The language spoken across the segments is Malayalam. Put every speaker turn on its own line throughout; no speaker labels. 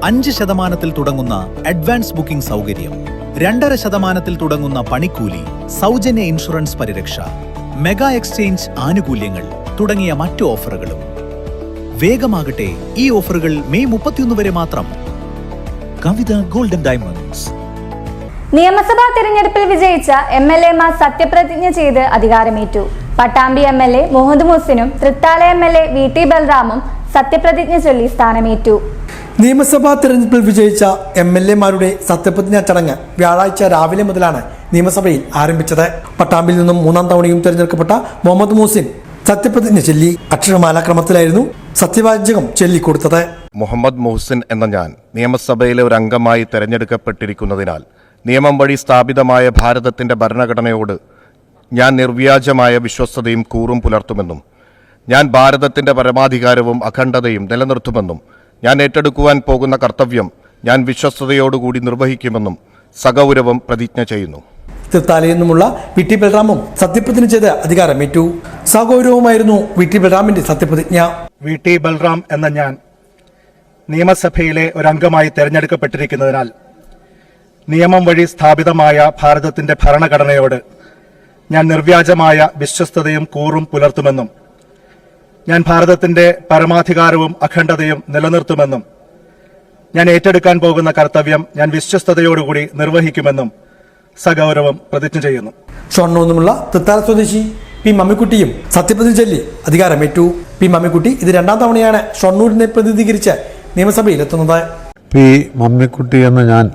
5% തുടങ്ങുന്ന അഡ്വാൻസ് ബുക്കിംഗ് സൗകര്യം, 2.5% തുടങ്ങുന്ന പണിക്കൂലി, സൗജന്യ ഇൻഷുറൻസ് പരിരക്ഷ, മെഗാ എക്സ്ചേഞ്ച് ആനുകൂല്യങ്ങൾ തുടങ്ങിയ മറ്റു ഓഫറുകളും. വേഗമാകട്ടെ, ഈ ഓഫറുകൾ മെയ് 31 വരെ മാത്രം. കവിത ഗോൾഡൻ ഡയമണ്ട്സ്.
നിയമസഭാ തെരഞ്ഞെടുപ്പിൽ വിജയിച്ച MLA-മാർ സത്യപ്രതിജ്ഞ ചെയ്ത് അധികാരമേറ്റു. Pattambi MLA Muhammad മുഹസിനും Thrithala MLA VT ബൽറാമും സത്യപ്രതിജ്ഞ ചൊല്ലി സ്ഥാനമേറ്റു.
നിയമസഭാ തെരഞ്ഞെടുപ്പിൽ വിജയിച്ച MLA-മാരുടെ സത്യപ്രതിജ്ഞാ ചടങ്ങ് വ്യാഴാഴ്ച രാവിലെ മുതലാണ് നിയമസഭയിൽ ആരംഭിച്ചത്. പട്ടാമ്പിയിൽ നിന്നും 3ാം തവണയും തെരഞ്ഞെടുക്കപ്പെട്ട മുഹമ്മദ് മുഹസിൻ സത്യപ്രതിജ്ഞ ചൊല്ലി. അക്ഷരമാല ക്രമത്തിലായിരുന്നു സത്യവാചകം ചൊല്ലിക്കൊടുത്തത്.
മുഹമ്മദ് മുഹസിൻ എന്ന ഞാൻ നിയമസഭയിലെ ഒരു അംഗമായി തെരഞ്ഞെടുക്കപ്പെട്ടിരിക്കുന്നതിനാൽ നിയമം വഴി സ്ഥാപിതമായ ഭാരതത്തിന്റെ ഭരണഘടനയോട് ഞാൻ നിർവ്യാജമായ വിശ്വസ്തതയും കൂറും പുലർത്തുമെന്നും ഞാൻ ഭാരതത്തിന്റെ പരമാധികാരവും അഖണ്ഡതയും നിലനിർത്തുമെന്നും ഞാൻ ഏറ്റെടുക്കുവാൻ പോകുന്ന കർത്തവ്യം ഞാൻ വിശ്വസ്തയോടുകൂടി നിർവഹിക്കുമെന്നും സഗൗരവം പ്രതിജ്ഞ ചെയ്യുന്നു.
തൃത്താലയിൽ നിന്നുമുള്ള VT ബൽറാമും സത്യപ്രതിജ്ഞ ചെയ്ത് അധികാരമേറ്റു. സഗൗരവമായിരുന്നു VT ബൽറാമിന്റെ സത്യപ്രതിജ്ഞ.
VT ബൽറാം എന്ന ഞാൻ നിയമസഭയിലെ ഒരംഗമായി തെരഞ്ഞെടുക്കപ്പെട്ടിരിക്കുന്നതിനാൽ നിയമം വഴി സ്ഥാപിതമായ ഭാരതത്തിന്റെ ഭരണഘടനയോട് ഞാൻ നിർവ്യാജമായ വിശ്വസ്തതയും കൂറും പുലർത്തുമെന്നും ഞാൻ ഭാരതത്തിന്റെ പരമാധികാരവും അഖണ്ഡതയും നിലനിർത്തുമെന്നും ഞാൻ ഏറ്റെടുക്കാൻ പോകുന്ന കർത്തവ്യം ഞാൻ വിശ്വസ്തയോടുകൂടി നിർവഹിക്കുമെന്നും സഗൗരവം പ്രതിജ്ഞ ചെയ്യുന്നു.
ഷൊർണൂരിൽ നിന്നുള്ള തൃത്താല സ്വദേശി P മമ്മിക്കുട്ടിയും സത്യപ്രതിജ്ഞ ചൊല്ലി അധികാരമേറ്റു. P മമ്മിക്കുട്ടി ഇത് 2ാം തവണയാണ് ഷൊർണൂരിനെ പ്രതിനിധീകരിച്ച് നിയമസഭയിലെത്തുന്നത്.
P മമ്മിക്കുട്ടി എന്ന ഞാൻ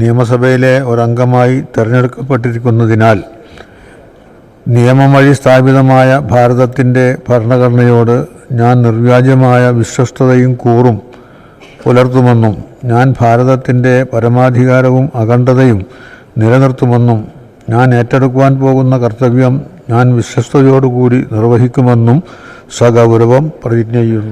നിയമസഭയിലെ ഒരംഗമായി തെരഞ്ഞെടുക്കപ്പെട്ടിരിക്കുന്നതിനാൽ നിയമം വഴി സ്ഥാപിതമായ ഭാരതത്തിൻ്റെ ഭരണഘടനയോട് ഞാൻ നിർവ്യാജമായ വിശ്വസ്തതയും കൂറും പുലർത്തുമെന്നും ഞാൻ ഭാരതത്തിൻ്റെ പരമാധികാരവും അഖണ്ഡതയും നിലനിർത്തുമെന്നും ഞാൻ ഏറ്റെടുക്കുവാൻ പോകുന്ന കർത്തവ്യം ഞാൻ വിശ്വസ്തയോടുകൂടി നിർവഹിക്കുമെന്നും സഗൗരവം പ്രതിജ്ഞ ചെയ്യുന്നു.